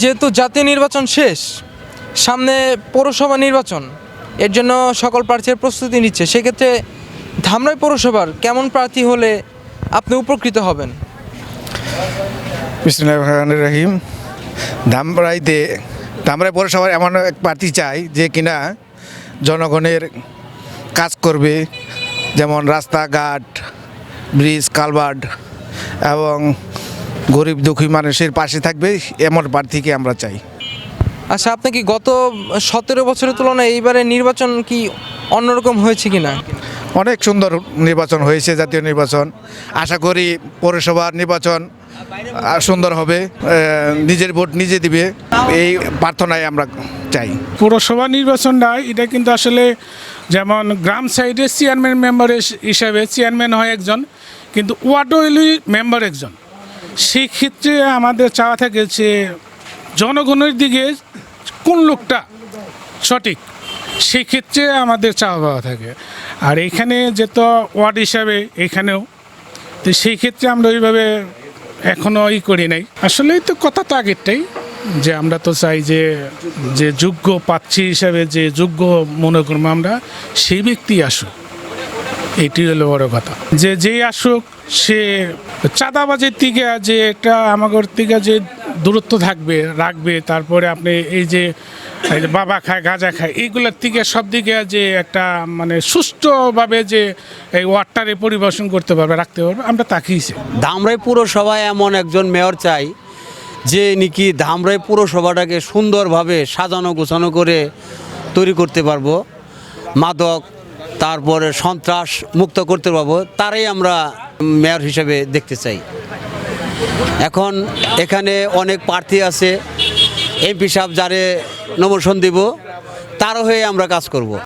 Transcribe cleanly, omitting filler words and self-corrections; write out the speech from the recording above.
যেহেতু জাতীয় নির্বাচন শেষ, সামনে পৌরসভা নির্বাচন, এর জন্য সকল প্রার্থীর প্রস্তুতি নিচ্ছে, সেক্ষেত্রে ধামরাই পৌরসভার কেমন প্রার্থী হলে আপনি উপকৃত হবেন? বিসমিল্লাহির রহমানির রহিম। ধামরাই পৌরসভার এমন এক প্রার্থী চাই যে কিনা জনগণের কাজ করবে, যেমন রাস্তাঘাট, ব্রিজ, কালভার্ট এবং গরিব দুঃখী মানুষের পাশে থাকবে, এমন প্রার্থীকে আমরা চাই। আচ্ছা, আপনি কি গত 17 বছরের তুলনায় এইবারে নির্বাচন কি অন্যরকম হয়েছে কিনা? অনেক সুন্দর নির্বাচন হয়েছে, জাতীয় নির্বাচন। আশা করি পৌরসভার নির্বাচন সুন্দর হবে, নিজের ভোট নিজে দিবে, এই প্রার্থনায় আমরা চাই। পৌরসভা নির্বাচনটা এটা কিন্তু আসলে যেমন গ্রাম সাইডে চেয়ারম্যান মেম্বার হিসাবে চেয়ারম্যান হয় একজন, কিন্তু ওয়ার্ডলি মেম্বার একজন। সেই ক্ষেত্রে আমাদের চাওয়া থাকে যে জনগণের দিকে কোন লোকটা সঠিক, সেই ক্ষেত্রে আমাদের চাওয়া পাওয়া থাকে। আর এইখানে যেহেতু ওয়ার্ড হিসাবে এখানেও, তো সেই ক্ষেত্রে আমরা ওইভাবে এখনও করি নাই। আসলেই তো কথা তো আগেরটাই, যে আমরা তো চাই যে যে যোগ্য প্রার্থী হিসাবে যে যোগ্য মনে করবো আমরা, সেই ব্যক্তি আসুক, এটি হলো বড় কথা। যে যেই আসুক সে চাঁদাবাজের থেকে যে এটা আমাদের থেকে যে দূরত্ব রাখবে, তারপরে আপনি এই যে বাবা খায় গাঁজা খায় এইগুলোর থেকে সব দিকে যে একটা মানে সুষ্ঠুভাবে যে এই ওয়ার্ডটারে পরিবেশন করতে পারবে, রাখতে পারবে, আমরা তাকেই চাই। ধামরাই পুরসভায় এমন একজন মেয়র চাই যে নাকি ধামরাই পুরসভাটাকে সুন্দরভাবে সাজানো গোছানো করে তৈরি করতে পারবো, মাদক তারপরে সন্ত্রাস মুক্ত করতে পারবো, তারাই আমরা মেয়র হিসেবে দেখতে চাই। এখন এখানে অনেক প্রার্থী আছে, এমপি সাহেব যারে নমিনেশন দিব, তারও হয়ে আমরা কাজ করব।